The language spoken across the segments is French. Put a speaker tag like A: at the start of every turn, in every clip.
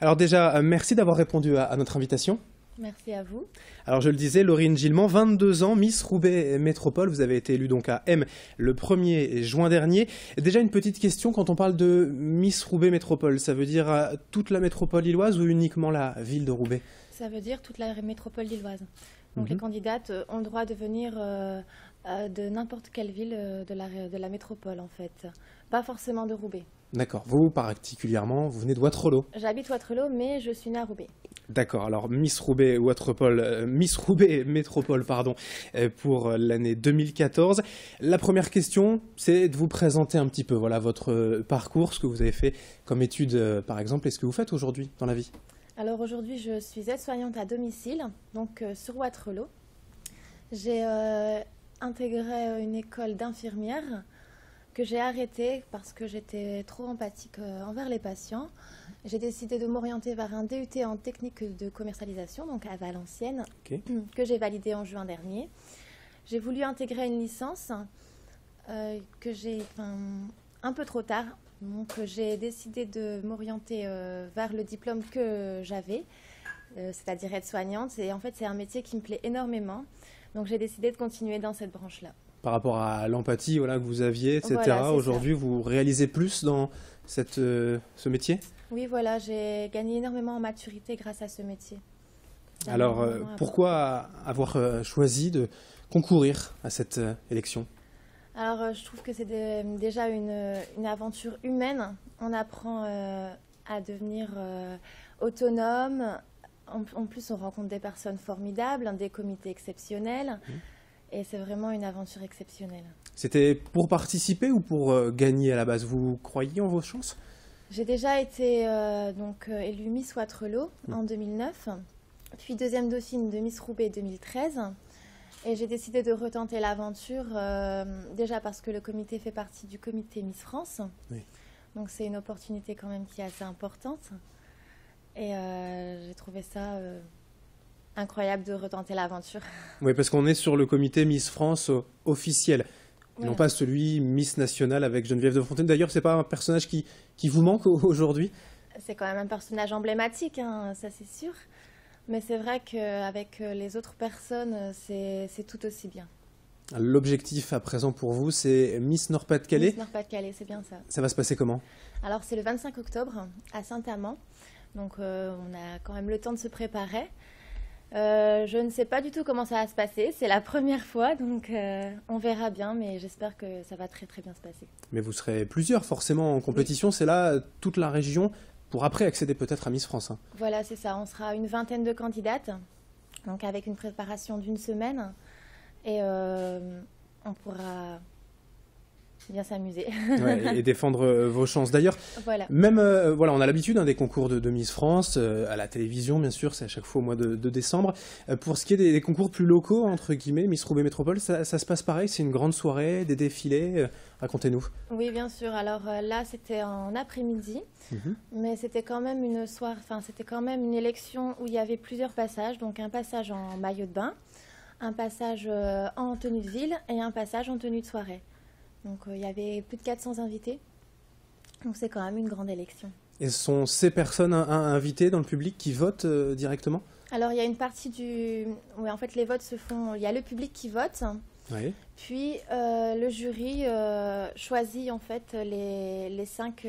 A: Alors déjà, merci d'avoir répondu à notre invitation.
B: Merci à vous.
A: Alors je le disais, Laurine Gillement, 22 ans, Miss Roubaix Métropole. Vous avez été élue donc à M le 1er juin dernier. Déjà une petite question, quand on parle de Miss Roubaix Métropole, ça veut dire toute la métropole lilloise ou uniquement la ville de Roubaix?
B: Ça veut dire toute la métropole lilloise. Donc les candidates ont le droit de venir de n'importe quelle ville de la métropole en fait. Pas forcément de Roubaix.
A: D'accord. Vous particulièrement, vous venez de Wattrelos.
B: J'habite Wattrelos mais je suis née à Roubaix.
A: D'accord, alors Miss Roubaix Miss Roubaix Métropole, pardon, pour l'année 2014. La première question, c'est de vous présenter un petit peu, voilà, votre parcours, ce que vous avez fait comme études, par exemple, et ce que vous faites aujourd'hui dans la vie.
B: Alors aujourd'hui, je suis aide-soignante à domicile, donc sur Wattrelos. J'ai intégré une école d'infirmière que j'ai arrêtée parce que j'étais trop empathique envers les patients. J'ai décidé de m'orienter vers un DUT en technique de commercialisation, donc à Valenciennes, que j'ai validé en juin dernier. J'ai voulu intégrer une licence que j'ai un peu trop tard. Donc j'ai décidé de m'orienter vers le diplôme que j'avais, c'est-à-dire aide-soignante. Et en fait, c'est un métier qui me plaît énormément. Donc j'ai décidé de continuer dans cette branche-là.
A: Par rapport à l'empathie voilà, que vous aviez, etc.
B: Voilà,
A: aujourd'hui, vous réalisez plus dans ce métier?
B: Oui, voilà, j'ai gagné énormément en maturité grâce à ce métier.
A: Alors, pourquoi avoir choisi de concourir à cette élection?
B: Alors, je trouve que c'est déjà une aventure humaine. On apprend à devenir autonome. En plus, on rencontre des personnes formidables, des comités exceptionnels. Et c'est vraiment une aventure exceptionnelle.
A: C'était pour participer ou pour gagner à la base? Vous croyez en vos chances?
B: J'ai déjà été élue Miss Wattrelos en 2009, puis deuxième dauphine de Miss Roubaix 2013. Et j'ai décidé de retenter l'aventure, déjà parce que le comité fait partie du comité Miss France. Oui. Donc c'est une opportunité quand même qui est assez importante. Et j'ai trouvé ça incroyable de retenter l'aventure.
A: Oui, parce qu'on est sur le comité Miss France officiel, voilà. Non pas celui Miss National avec Geneviève de Fontaine. D'ailleurs, c'est pas un personnage qui vous manque aujourd'hui?
B: C'est quand même un personnage emblématique, hein, ça c'est sûr. Mais c'est vrai qu'avec les autres personnes, c'est tout aussi bien.
A: L'objectif à présent pour vous, c'est Miss Nord-Pas-de-Calais?
B: Miss Nord-Pas-de-Calais, c'est bien ça.
A: Ça va se passer comment?
B: Alors c'est le 25 octobre à Saint-Amand. Donc on a quand même le temps de se préparer. Je ne sais pas du tout comment ça va se passer. C'est la première fois, donc on verra bien. Mais j'espère que ça va très très bien se passer.
A: Mais vous serez plusieurs forcément en compétition. Oui. C'est là toute la région pour après accéder peut-être à Miss France. Hein.
B: Voilà, c'est ça. On sera une vingtaine de candidates, donc avec une préparation d'une semaine. Et on pourra bien s'amuser.
A: Ouais, et défendre vos chances. D'ailleurs,
B: voilà.
A: Même, voilà, on a l'habitude des concours de Miss France, à la télévision bien sûr, c'est à chaque fois au mois de décembre. Pour ce qui est des concours plus locaux, entre guillemets, Miss Roubaix Métropole, ça se passe pareil? C'est une grande soirée, des défilés? Racontez-nous.
B: Oui, bien sûr. Alors là, c'était en après-midi, mais c'était quand même une soirée, c'était quand même une élection où il y avait plusieurs passages. Donc un passage en maillot de bain, un passage en tenue de ville et un passage en tenue de soirée. Donc il y avait plus de 400 invités. Donc c'est quand même une grande élection.
A: Et ce sont ces personnes invitées dans le public qui votent directement?
B: Alors il y a une partie du... Oui, en fait les votes se font... Il y a le public qui vote.
A: Oui.
B: Puis le jury choisit en fait les 5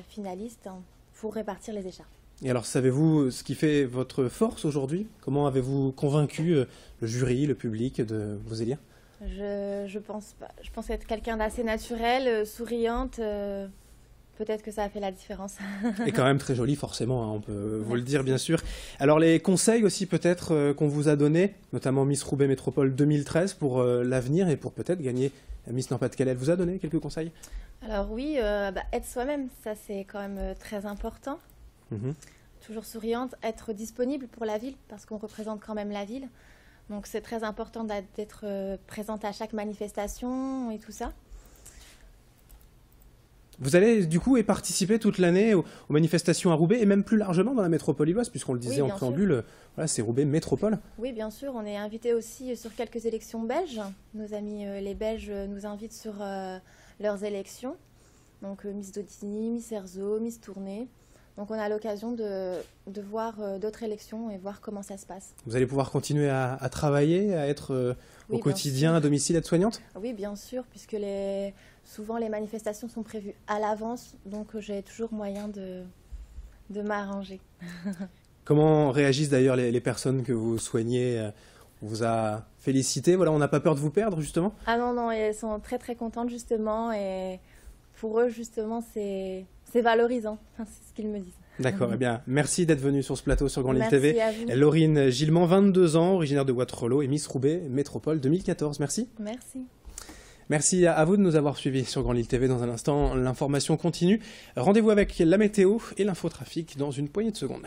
B: finalistes pour répartir les écharpes.
A: Et alors savez-vous ce qui fait votre force aujourd'hui? Comment avez-vous convaincu le jury, le public de vous élire?
B: Je pense pas. Je pense être quelqu'un d'assez naturel, souriante. Peut-être que ça a fait la différence.
A: Et quand même très jolie, forcément, hein, on peut vous le dire, bien sûr. Alors les conseils aussi peut-être qu'on vous a donnés, notamment Miss Roubaix Métropole 2013 pour l'avenir et pour peut-être gagner Miss Nord-Pas-de-Calais. Elle vous a donné quelques conseils?
B: Alors oui, être soi-même, ça c'est quand même très important. Toujours souriante, être disponible pour la ville, parce qu'on représente quand même la ville. Donc c'est très important d'être présente à chaque manifestation et tout ça.
A: Vous allez du coup participer toute l'année aux manifestations à Roubaix et même plus largement dans la métropole lilloise, puisqu'on le disait en préambule, voilà, c'est Roubaix Métropole.
B: Oui, bien sûr, on est invité aussi sur quelques élections belges. Nos amis les Belges nous invitent sur leurs élections. Donc Miss Dottigny, Miss Erzo, Miss Tournai. Donc on a l'occasion de voir d'autres élections et voir comment ça se passe.
A: Vous allez pouvoir continuer à travailler, à être au
B: Oui,
A: quotidien à domicile, aide-soignante?
B: Oui, bien sûr, puisque souvent les manifestations sont prévues à l'avance, donc j'ai toujours moyen de m'arranger.
A: Comment réagissent d'ailleurs les personnes que vous soignez? On vous a félicité, voilà, on n'a pas peur de vous perdre justement?
B: Ah non, non, elles sont très très contentes justement, et pour eux justement c'est valorisant, enfin, c'est ce qu'ils me disent.
A: D'accord, eh bien, merci d'être venu sur ce plateau sur Grand Lille
B: Merci
A: TV.
B: à vous.
A: Laurine Gillement, 22 ans, originaire de Wattrelos et Miss Roubaix Métropole 2014. Merci.
B: Merci.
A: Merci à vous de nous avoir suivis sur Grand Lille TV. Dans un instant, l'information continue. Rendez-vous avec la météo et l'infotrafic dans une poignée de secondes.